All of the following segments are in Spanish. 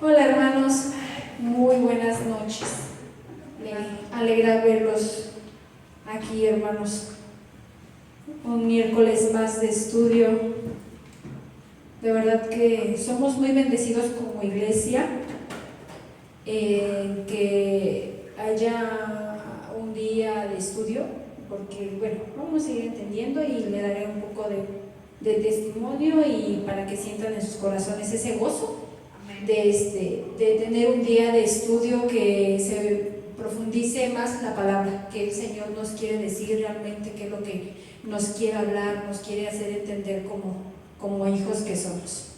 Hola hermanos, muy buenas noches. Me alegra verlos aquí, hermanos. Un miércoles más de estudio. De verdad que somos muy bendecidos como iglesia, que haya un día de estudio, porque bueno, vamos a seguir entendiendo y le daré un poco de testimonio y para que sientan en sus corazones ese gozo de tener un día de estudio que se profundice más en la palabra, que el Señor nos quiere decir realmente qué es lo que nos quiere hablar, nos quiere hacer entender como hijos que somos.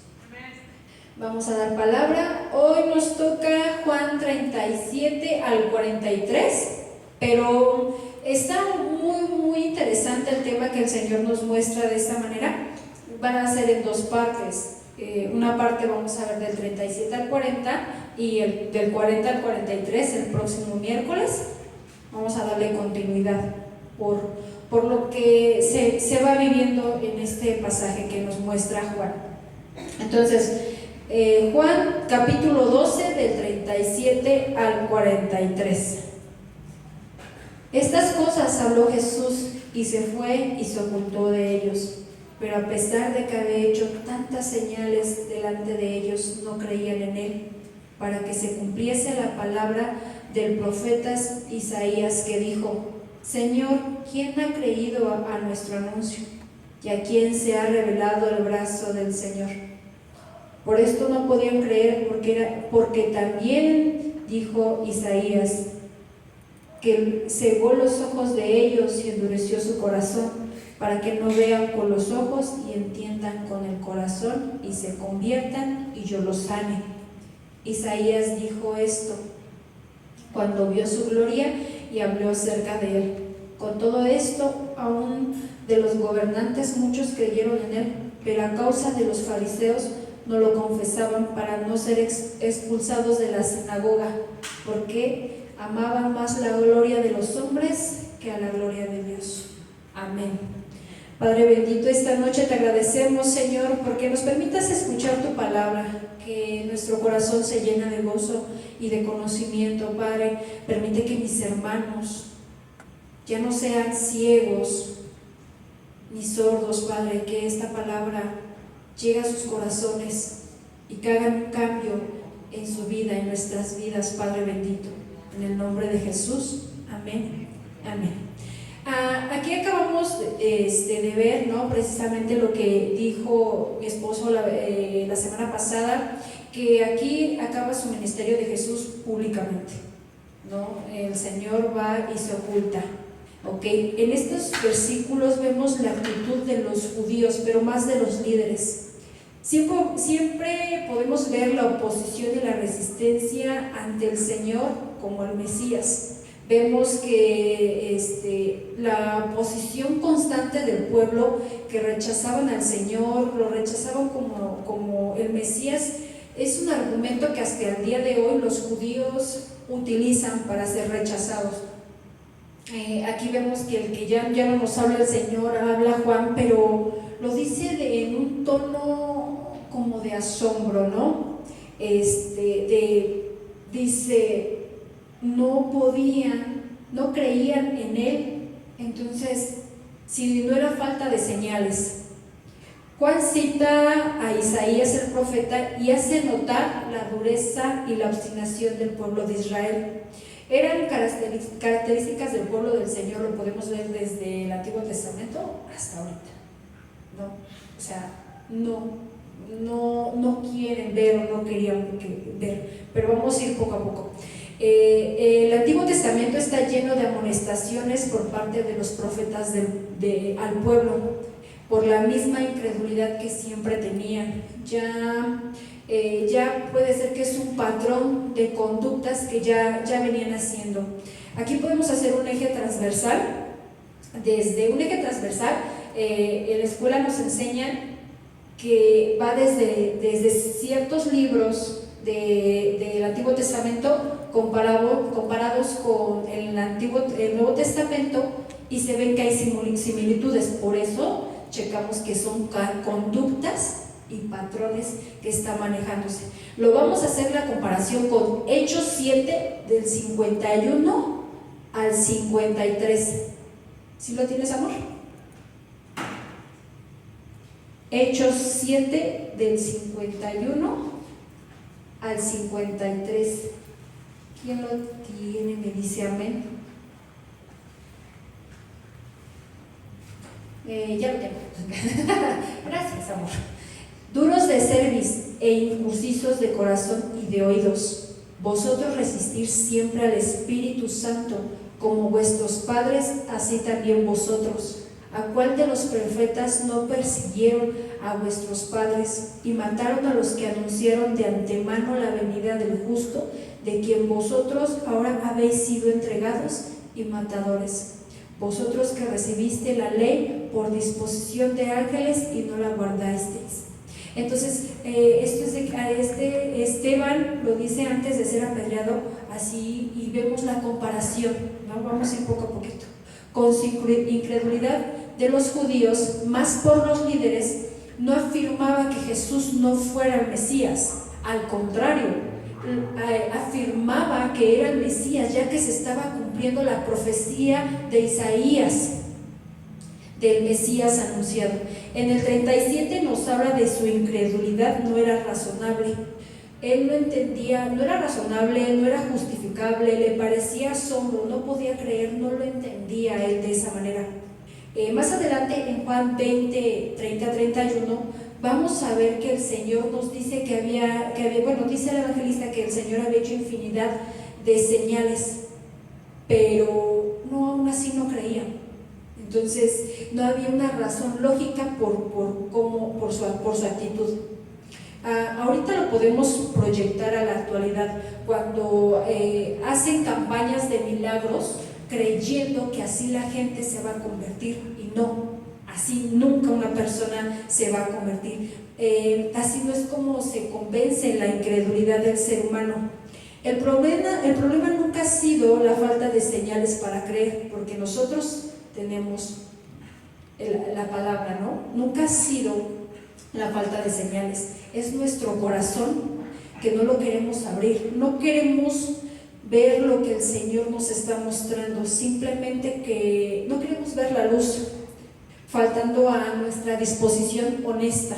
Vamos a dar palabra. Hoy nos toca Juan 37 al 43, pero está muy interesante el tema que el Señor nos muestra de esta manera. Van a ser en dos partes. Una parte vamos a ver del 37 al 40 y del 40 al 43 el próximo miércoles. Vamos a darle continuidad por lo que se va viviendo en este pasaje que nos muestra Juan. Entonces, Juan capítulo 12 del 37 al 43. Estas cosas habló Jesús y se fue y se ocultó de ellos. Pero a pesar de que había hecho tantas señales delante de ellos, no creían en él, para que se cumpliese la palabra del profeta Isaías que dijo: Señor, ¿quién ha creído a nuestro anuncio? ¿Y a quién se ha revelado el brazo del Señor? Por esto no podían creer, porque también dijo Isaías que cegó los ojos de ellos y endureció su corazón, para que no vean con los ojos y entiendan con el corazón y se conviertan y yo los sane. Isaías dijo esto cuando vio su gloria y habló acerca de él. Con todo esto, aún de los gobernantes muchos creyeron en él, pero a causa de los fariseos no lo confesaban para no ser expulsados de la sinagoga, porque amaban más la gloria de los hombres que a la gloria de Dios. Amén. Padre bendito, esta noche te agradecemos, Señor, porque nos permitas escuchar tu palabra, que nuestro corazón se llena de gozo y de conocimiento. Padre, permite que mis hermanos ya no sean ciegos ni sordos, Padre, que esta palabra llegue a sus corazones y que hagan un cambio en su vida, en nuestras vidas, Padre bendito. En el nombre de Jesús, amén, amén. Aquí acabamos de ver, ¿no?, precisamente lo que dijo mi esposo la semana pasada, que aquí acaba su ministerio de Jesús públicamente, ¿no? El Señor va y se oculta. Okay. En estos versículos vemos la actitud de los judíos, pero más de los líderes. Siempre podemos ver la oposición y la resistencia ante el Señor como el Mesías. Vemos que la oposición constante del pueblo, que rechazaban al Señor, lo rechazaban como el Mesías, es un argumento que hasta el día de hoy los judíos utilizan para ser rechazados. Aquí vemos que el que ya no nos habla el Señor, habla Juan, pero lo dice en un tono como de asombro, ¿no? Dice, no creían en él. Entonces, si no era falta de señales. Juan cita a Isaías el profeta y hace notar la dureza y la obstinación del pueblo de Israel. Eran características del pueblo del Señor, lo podemos ver desde el Antiguo Testamento hasta ahorita, ¿no? O sea, no quieren ver o no querían ver, pero vamos a ir poco a poco. El Antiguo Testamento está lleno de amonestaciones por parte de los profetas al pueblo, por la misma incredulidad que siempre tenían. Ya puede ser que es un patrón de conductas que ya venían haciendo. Aquí podemos hacer un eje transversal. Desde un eje transversal, en la escuela nos enseñan que va desde ciertos libros del Antiguo Testamento comparados con el Nuevo Testamento, y se ven que hay similitudes. Por eso checamos que son conductas y patrones que está manejándose. Lo vamos a hacer la comparación con Hechos 7 del 51 al 53. ¿Sí lo tienes, amor? Hechos 7 del 51 al 53. ¿Quién lo tiene? Me dice amén. Ya lo tengo. Gracias, amor. Duros de cerviz e incursisos de corazón y de oídos, vosotros resistir siempre al Espíritu Santo, como vuestros padres, así también vosotros. ¿A cuál de los profetas no persiguieron a vuestros padres y mataron a los que anunciaron de antemano la venida del justo, de quien vosotros ahora habéis sido entregados y matadores? Vosotros que recibiste la ley por disposición de ángeles y no la guardasteis. Entonces, esto es de Esteban lo dice antes de ser apedreado, así, y vemos la comparación, ¿no? Vamos a ir poco a poquito. Con su incredulidad de los judíos, más por los líderes, no afirmaba que Jesús no fuera el Mesías, al contrario, afirmaba que era el Mesías, ya que se estaba cumpliendo la profecía de Isaías del Mesías anunciado. En el 37 nos habla de su incredulidad, no era razonable. Él no entendía, no era razonable, no era justificable, le parecía asombro, no podía creer, no lo entendía él de esa manera. Más adelante en Juan 20, 30-31 vamos a ver que el Señor nos dice que había, bueno, dice el evangelista que el Señor había hecho infinidad de señales, pero no, aún así no creían. Entonces no había una razón lógica por su actitud. Ahorita lo podemos proyectar a la actualidad, cuando hacen campañas de milagros creyendo que así la gente se va a convertir, y no, así nunca una persona se va a convertir. Así no es como se convence la incredulidad del ser humano. El problema nunca ha sido la falta de señales para creer, porque nosotros tenemos la palabra, ¿no? Nunca ha sido la falta de señales, es nuestro corazón que no lo queremos abrir, no queremos ver lo que el Señor nos está mostrando, simplemente que no queremos ver la luz, faltando a nuestra disposición honesta.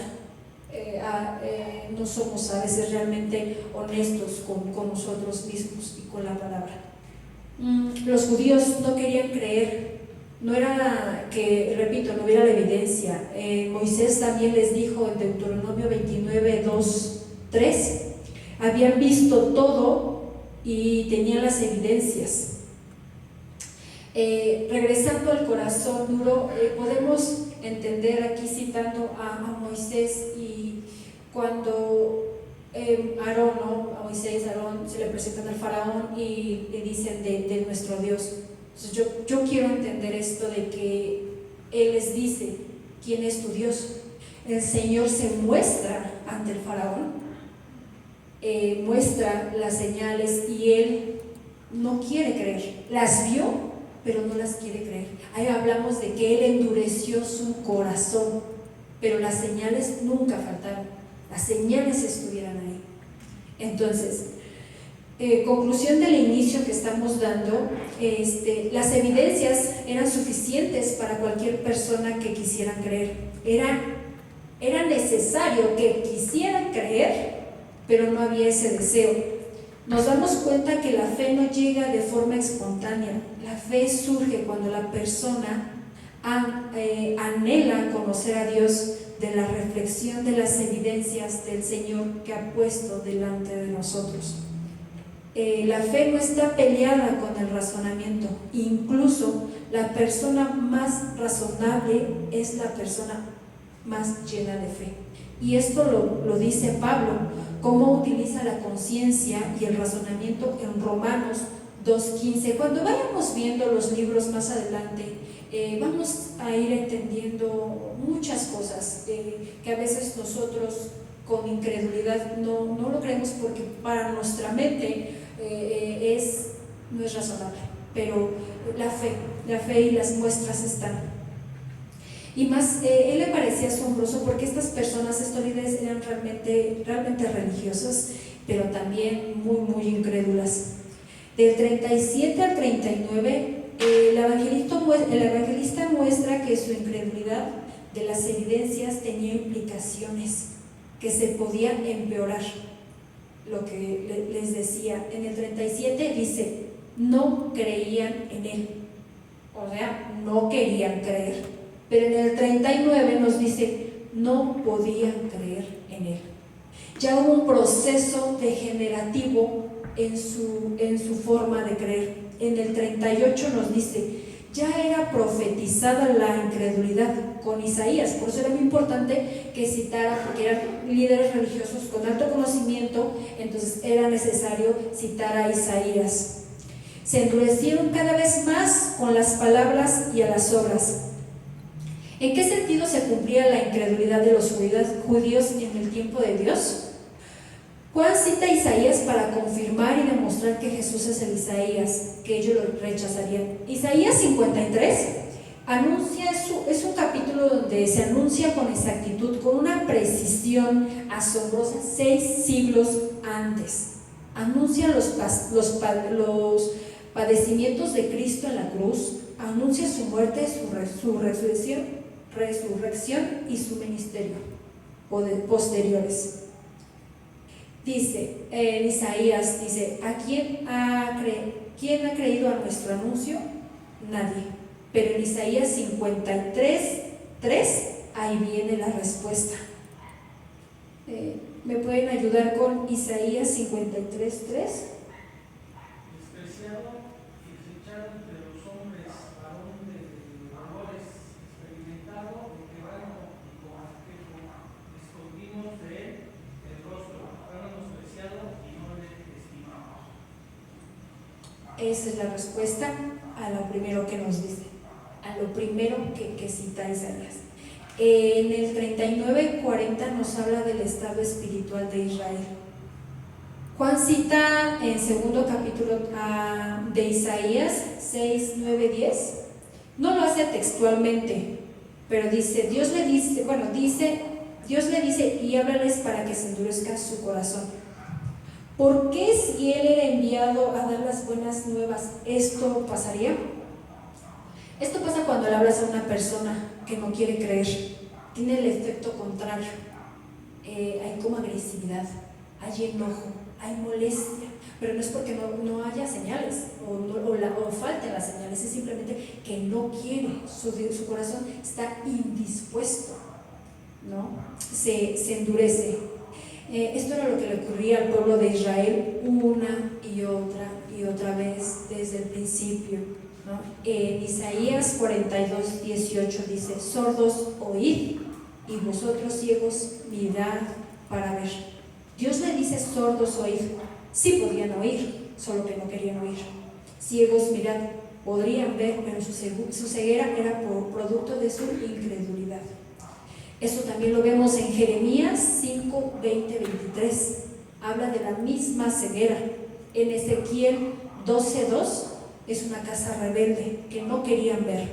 No somos a veces realmente honestos con nosotros mismos y con la palabra. Los judíos no querían creer, no era que, repito, no hubiera la evidencia. Moisés también les dijo en Deuteronomio 29, 2, 3, habían visto todo y tenían las evidencias. Regresando al corazón duro, podemos entender aquí citando a Moisés, y cuando Aarón, ¿no? A Moisés, Aarón se le presentan al faraón y le dicen de nuestro Dios. Entonces yo quiero entender esto de que Él les dice: ¿quién es tu Dios? El Señor se muestra ante el faraón, muestra las señales, y Él no quiere creer. Las vio, pero no las quiere creer. Ahí hablamos de que Él endureció su corazón, pero las señales nunca faltaron, las señales estuvieran ahí. Entonces, conclusión del inicio que estamos dando, las evidencias eran suficientes para cualquier persona que quisiera creer. Era necesario que quisieran creer, pero no había ese deseo. Nos damos cuenta que la fe no llega de forma espontánea. La fe surge cuando la persona anhela conocer a Dios, de la reflexión de las evidencias del Señor que ha puesto delante de nosotros. La fe no está peleada con el razonamiento. Incluso la persona más razonable es la persona más llena de fe. Y esto lo dice Pablo, cómo utiliza la conciencia y el razonamiento en Romanos 2:15. Cuando vayamos viendo los libros más adelante, vamos a ir entendiendo muchas cosas que a veces nosotros con incredulidad no lo creemos, porque para nuestra mente no es razonable, pero la fe y las muestras están. Y más, él le parecía asombroso porque estas personas, estos líderes, eran realmente religiosas, pero también muy incrédulas. Del 37 al 39, el evangelista muestra que su incredulidad de las evidencias tenía implicaciones, que se podían empeorar. Lo que les decía, en el 37 dice, no creían en él, o sea, no querían creer, pero en el 39 nos dice, no podían creer en él. Ya hubo un proceso degenerativo en su forma de creer. En el 38 nos dice, ya era profetizada la incredulidad con Isaías, por eso era muy importante que citara, porque eran líderes religiosos con alto conocimiento, entonces era necesario citar a Isaías. Se endurecieron cada vez más con las palabras y a las obras. ¿En qué sentido se cumplía la incredulidad de los judíos en el tiempo de Dios? Juan cita a Isaías para confirmar y demostrar que Jesús es el Isaías, que ellos lo rechazarían. Isaías 53 es un capítulo donde se anuncia con exactitud, con una precisión asombrosa, 6 siglos antes. Anuncia los padecimientos de Cristo en la cruz, anuncia su muerte, su resurrección y su ministerio posteriores. Dice, Isaías dice, ¿quién ha creído a nuestro anuncio? Nadie. Pero en Isaías 53:3, ahí viene la respuesta. ¿Me pueden ayudar con Isaías 53:3? Esa es la respuesta a lo primero que nos dice, a lo primero que cita Isaías. En el 39:40 nos habla del estado espiritual de Israel. Juan cita en segundo capítulo de Isaías 6, 9, 10. No lo hace textualmente, pero dice, Dios le dice, y háblales para que se endurezca su corazón. ¿Por qué si él era enviado a dar las buenas nuevas, esto pasaría? Esto pasa cuando le hablas a una persona que no quiere creer. Tiene el efecto contrario. Hay como agresividad, hay enojo, hay molestia, pero no es porque no haya señales o falten las señales, es simplemente que no quiere, su corazón está indispuesto, ¿no? Se endurece. Esto era lo que le ocurría al pueblo de Israel una y otra vez desde el principio, ¿no? En Isaías 42:18 dice, sordos oíd y vosotros ciegos mirad para ver. Dios le dice sordos oíd, sí podían oír, solo que no querían oír. Ciegos mirad, podrían ver, pero su ceguera era por producto de su incredulidad. Eso también lo vemos en Jeremías 5, 20, 23. Habla de la misma ceguera. En Ezequiel 12:2 es una casa rebelde que no querían ver.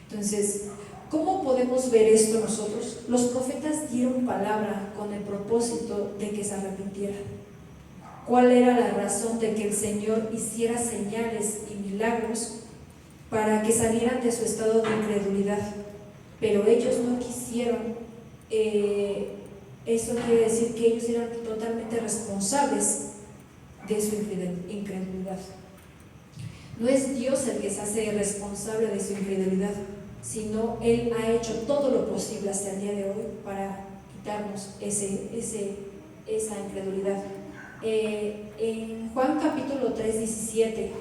Entonces, ¿cómo podemos ver esto nosotros? Los profetas dieron palabra con el propósito de que se arrepintieran. ¿Cuál era la razón de que el Señor hiciera señales y milagros? Para que salieran de su estado de incredulidad. Pero ellos no quisieron. Eso quiere decir que ellos eran totalmente responsables de su incredulidad. No es Dios el que se hace responsable de su incredulidad, sino Él ha hecho todo lo posible hasta el día de hoy para quitarnos esa incredulidad. En Juan capítulo 3:17,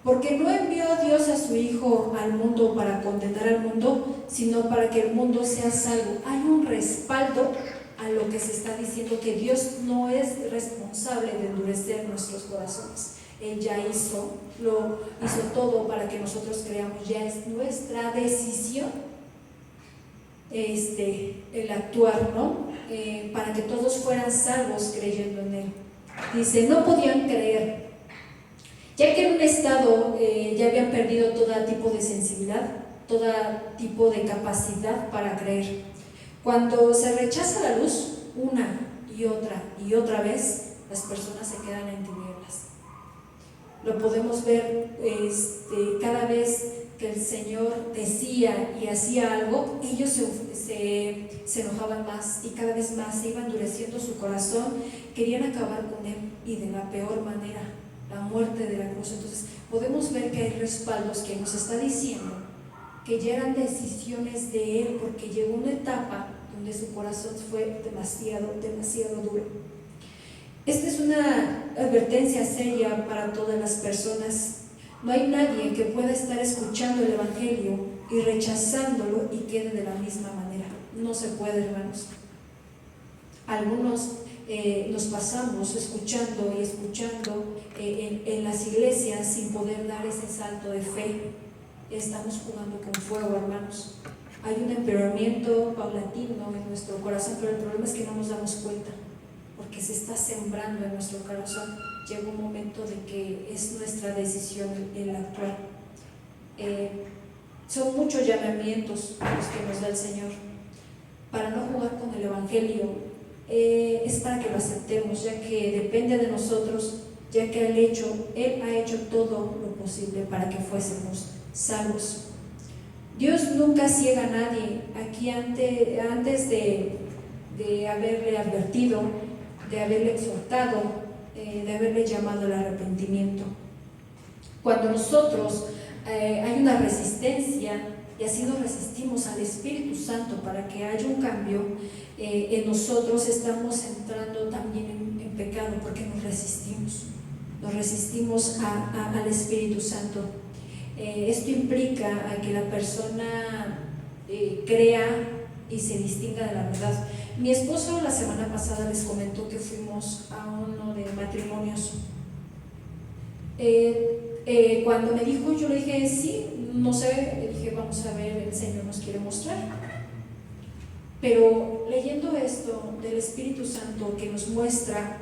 porque no envió Dios a su Hijo al mundo para condenar al mundo, sino para que el mundo sea salvo. Hay un respaldo a lo que se está diciendo, que Dios no es responsable de endurecer nuestros corazones. Él ya hizo todo para que nosotros creamos. Ya es nuestra decisión el actuar, ¿no? Para que todos fueran salvos creyendo en Él. Dice, no podían creer, ya que en un estado ya habían perdido todo tipo de sensibilidad. todo tipo de capacidad para creer. Cuando se rechaza la luz una y otra vez, las personas se quedan en tinieblas. Lo podemos ver cada vez que el Señor decía y hacía algo, ellos se enojaban más y cada vez más se iba endureciendo su corazón, querían acabar con Él y de la peor manera, la muerte de la cruz. Entonces podemos ver que hay respaldos que nos está diciendo que ya eran decisiones de Él, porque llegó una etapa donde su corazón fue demasiado duro. Esta es una advertencia seria para todas las personas. No hay nadie que pueda estar escuchando el Evangelio y rechazándolo y quede de la misma manera. No se puede, hermanos. Algunos nos pasamos escuchando y escuchando en las iglesias sin poder dar ese salto de fe. Estamos jugando con fuego, hermanos. Hay un empeoramiento paulatino en nuestro corazón, pero el problema es que no nos damos cuenta, porque se está sembrando en nuestro corazón. Llega un momento de que es nuestra decisión el actuar. Son muchos llamamientos los que nos da el Señor para no jugar con el Evangelio. Es para que lo aceptemos, ya que depende de nosotros, ya que Él ha hecho todo lo posible para que fuésemos salvos. Dios nunca ciega a nadie. Aquí antes de haberle advertido, de haberle exhortado, de haberle llamado al arrepentimiento. Cuando nosotros hay una resistencia, y así nos resistimos al Espíritu Santo para que haya un cambio en nosotros, estamos entrando también en pecado, porque nos resistimos al Espíritu Santo. Esto implica a que la persona crea y se distinga de la verdad. Mi esposo la semana pasada les comentó que fuimos a uno de matrimonios. Cuando me dijo, yo le dije sí, no sé, le dije vamos a ver, el Señor nos quiere mostrar. Pero leyendo esto del Espíritu Santo que nos muestra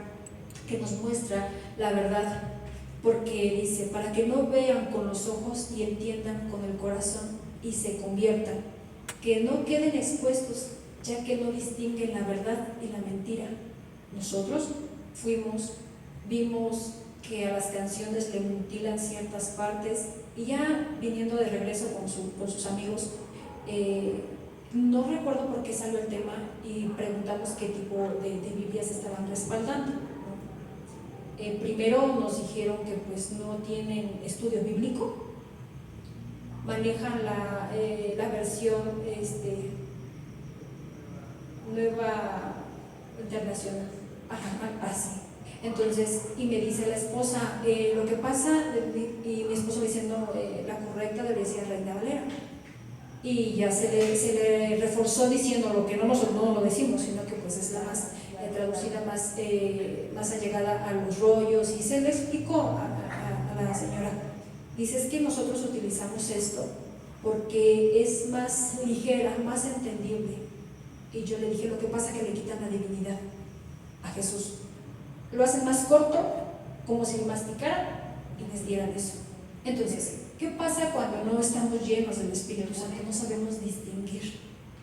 la verdad, porque dice, para que no vean con los ojos y entiendan con el corazón y se conviertan, que no queden expuestos, ya que no distinguen la verdad y la mentira. Nosotros vimos que a las canciones le mutilan ciertas partes, y ya viniendo de regreso con sus amigos, no recuerdo por qué salió el tema y preguntamos qué tipo de Biblias estaban respaldando. Primero nos dijeron que pues no tienen estudio bíblico, manejan la versión Nueva Internacional, así. Entonces, y me dice la esposa, lo que pasa, y mi esposo diciendo, la correcta debería ser Reina Valera. Y ya se le reforzó diciendo lo que nosotros no lo decimos, sino que pues es la más traducida, más allegada a los rollos, y se le explicó a la señora. Dice, es que nosotros utilizamos esto porque es más ligera, más entendible. Y yo le dije, lo que pasa es que le quitan la divinidad a Jesús. Lo hacen más corto, como si masticaran y les dieran eso. Entonces, ¿qué pasa cuando no estamos llenos del Espíritu Santo? No sabemos distinguir,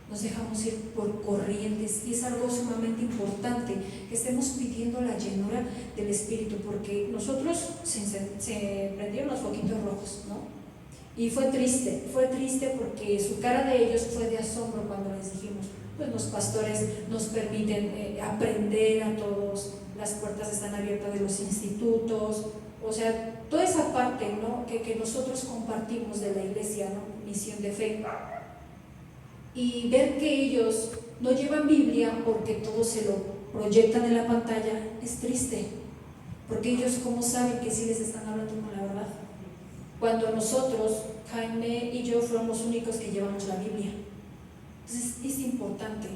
nos dejamos ir por corrientes, y es algo sumamente importante que estemos pidiendo la llenura del Espíritu, porque nosotros se prendieron los foquitos rojos, ¿no? Y fue triste porque su cara de ellos fue de asombro cuando les dijimos, pues los pastores nos permiten aprender a todos, las puertas están abiertas de los institutos, o sea, toda esa parte, ¿no? que nosotros compartimos de la iglesia, ¿no? Misión de fe. Y ver que ellos no llevan Biblia porque todo se lo proyectan en la pantalla es triste, porque ellos cómo saben que sí les están hablando con la verdad, cuando nosotros, Jaime y yo, fuimos los únicos que llevamos la Biblia. Entonces es importante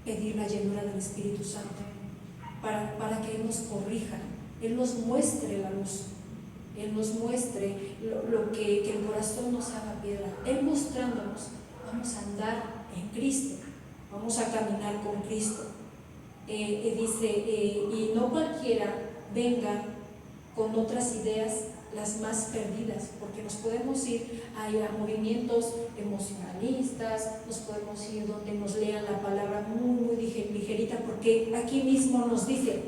pedir la llenura del Espíritu Santo para que Él nos corrija, Él nos muestre la luz, Él nos muestre lo que el corazón nos haga piedra. Él mostrándonos, vamos a andar en Cristo, vamos a caminar con Cristo. Dice, y no cualquiera venga con otras ideas las más perdidas, porque nos podemos ir a movimientos emocionalistas, nos podemos ir donde nos lean la palabra muy ligerita, porque aquí mismo nos dice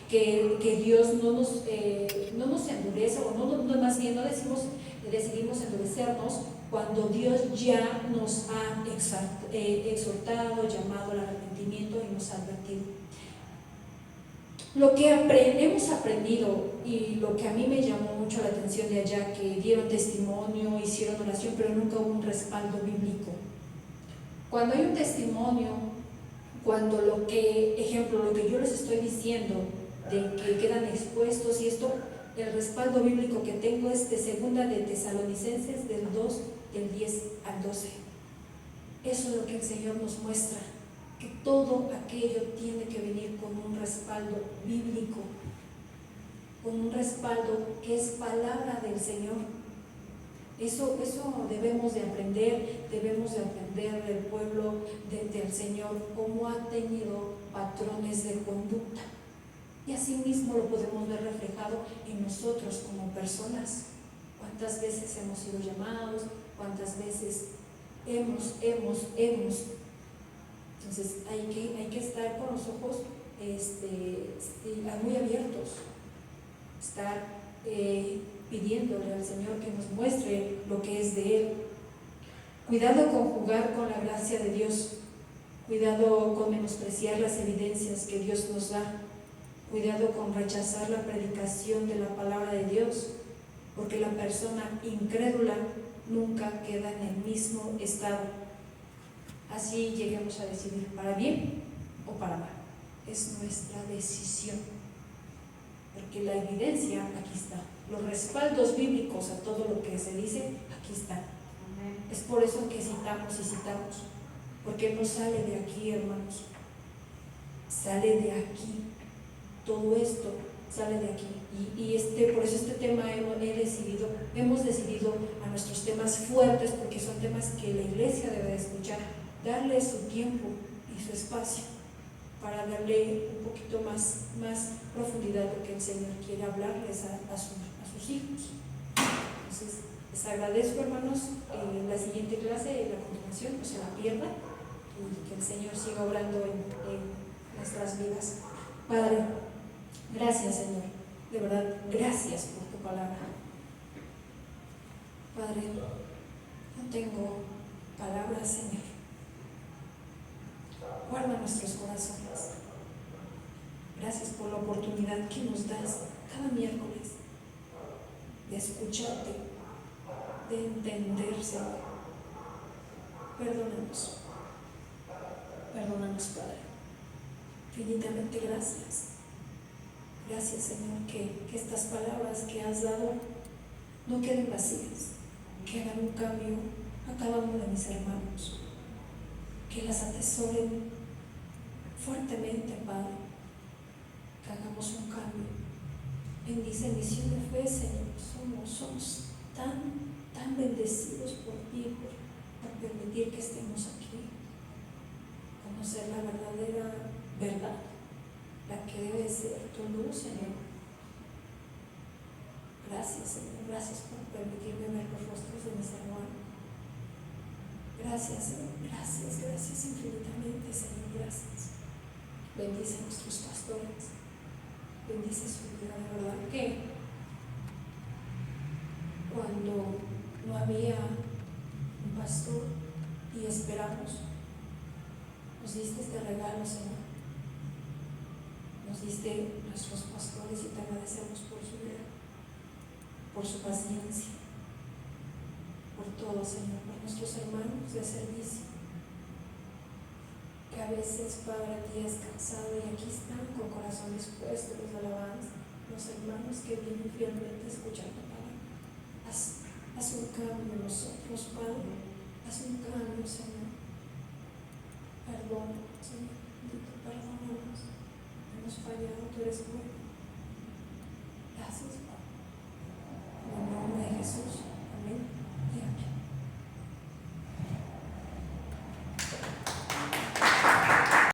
que Dios no nos endurece, o más bien no decidimos endurecernos cuando Dios ya nos ha exhortado, llamado al arrepentimiento y nos ha advertido. Lo que hemos aprendido y lo que a mí me llamó mucho la atención de allá, que dieron testimonio, hicieron oración, pero nunca hubo un respaldo bíblico. Cuando hay un testimonio, cuando lo que yo les estoy diciendo, de que quedan expuestos y esto, el respaldo bíblico que tengo es de 2 de Tesalonicenses del 2, del 10 al 12. Eso es lo que el Señor nos muestra, que todo aquello tiene que venir con un respaldo bíblico, con un respaldo que es palabra del Señor. Eso debemos de aprender del pueblo del Señor, cómo ha tenido patrones de conducta. Y así mismo lo podemos ver reflejado en nosotros como personas. ¿Cuántas veces hemos sido llamados? ¿Cuántas veces hemos? Entonces hay que estar con los ojos muy abiertos, estar pidiéndole al Señor que nos muestre lo que es de Él. Cuidado con jugar con la gracia de Dios, cuidado con menospreciar las evidencias que Dios nos da, cuidado con rechazar la predicación de la palabra de Dios, porque la persona incrédula nunca queda en el mismo estado. Así lleguemos a decidir para bien o para mal. Es nuestra decisión, porque la evidencia aquí está, los respaldos bíblicos a todo lo que se dice aquí están. Es por eso que citamos, porque no sale de aquí, hermanos, sale de aquí. Todo esto sale de aquí, y por eso este tema hemos decidido a nuestros temas fuertes, porque son temas que la iglesia debe de escuchar, darle su tiempo y su espacio para darle un poquito más profundidad a lo que el Señor quiere hablarles a sus hijos. Entonces, les agradezco, hermanos, la siguiente clase, la continuación, no se la pierdan, y que el Señor siga obrando en nuestras vidas. Padre, gracias, Señor, de verdad, gracias por tu palabra. Padre, no tengo palabras, Señor. Guarda nuestros corazones. Gracias por la oportunidad que nos das cada miércoles de escucharte, de entender, Señor. Perdónanos, Padre. Infinitamente gracias. Gracias, Señor, que estas palabras que has dado no queden vacías, que hagan un cambio a cada uno de mis hermanos, que las atesoren fuertemente, Padre, que hagamos un cambio. Bendice Misión de Fe, Señor. Somos tan bendecidos por ti, por permitir que estemos aquí, conocer la verdadera verdad, la que debe ser tu luz, Señor. Gracias, Señor, gracias por permitirme ver los rostros de mis hermanos. Gracias, Señor, gracias infinitamente, Señor, gracias. Bendice a nuestros pastores, bendice su vida, de verdad que cuando no había un pastor y esperamos, nos diste este regalo, Señor. Nos diste nuestros pastores y te agradecemos por su vida, por su paciencia, por todo, Señor, por nuestros hermanos de servicio, que a veces, Padre, a ti es cansado, y aquí están con corazones puestos de alabanza, los hermanos que vienen fielmente a escuchar tu palabra. Haz un cambio en nosotros, Padre, haz un cambio, Señor. Perdona, Señor, perdónanos. Hemos fallado, tú eres bueno. Gracias, Padre.